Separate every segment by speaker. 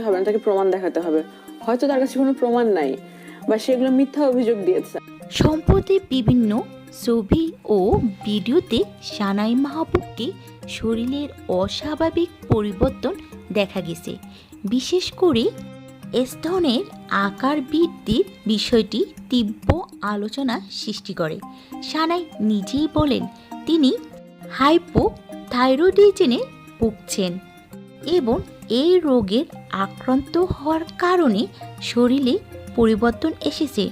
Speaker 1: হবে না, তাকে প্রমাণ দেখাতে হবে। হয়তো তার কাছে কোনো প্রমাণ নাই বা সেগুলো মিথ্যা অভিযোগ দিয়েছে।
Speaker 2: সম্প্রতি বিভিন্ন ছবি ও ভিডিওতে সানাই মাহবুবকে শরীরের অস্বাভাবিক পরিবর্তন দেখা গেছে। বিশেষ করে স্তনের আকার বৃদ্ধির বিষয়টি তীব্র আলোচনা সৃষ্টি করে। সানাই নিজেই বলেন তিনি হাইপোথাইরয়েডিজমে ভুগছেন এবং এই রোগের আক্রান্ত হওয়ার কারণে শরীরে পরিবর্তন এসেছে।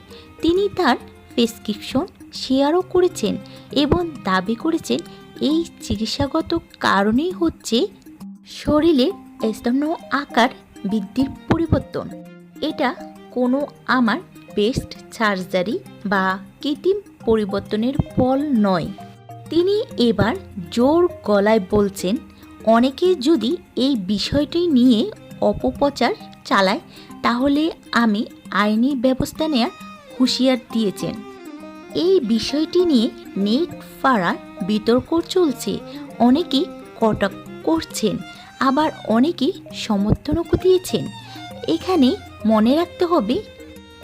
Speaker 2: তিনি তার প্রেসক্রিপশন শেয়ারও করেছেন এবং দাবি করেছেন এই চিকিৎসাগত কারণেই হচ্ছে শরীরের স্তন আকার বৃদ্ধির পরিবর্তন। এটা কোনো আমার বেস্ট সার্জারি বা কৃত্রিম পরিবর্তনের ফল নয়। তিনি এবার জোর গলায় বলছেন, অনেকে যদি এই বিষয়টি নিয়ে অপপ্রচার চালায় তাহলে আমি আইনি ব্যবস্থা নেওয়ার হুঁশিয়ার দিয়েছেন। এই বিষয়টি নিয়ে নেট পাড়ায় বিতর্ক চলছে। অনেকেই কটাক্ষ করছেন, আবার অনেকেই সমর্থনও দিয়েছেন। এখানে মনে রাখতে হবে,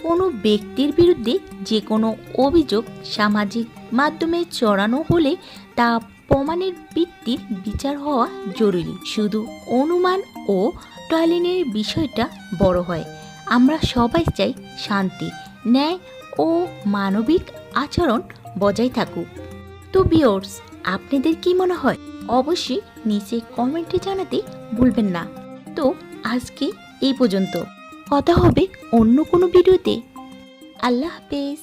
Speaker 2: কোনো ব্যক্তির বিরুদ্ধে যে কোনো অভিযোগ সামাজিক মাধ্যমে ছড়ানো হলে তা প্রমাণের ভিত্তির বিচার হওয়া জরুরি। শুধু অনুমান ও টয়লেনের বিষয়টা বড় হয়। আমরা সবাই চাই শান্তি, ন্যায় ও মানবিক আচরণ বজায় থাকুক। তো ভিউয়ার্স, আপনাদের কি মনে হয় অবশ্যই নিচে কমেন্টে জানাতে ভুলবেন না। তো আজকে এই পর্যন্ত, কথা হবে অন্য কোনো ভিডিওতে। আল্লাহ হাফেজ।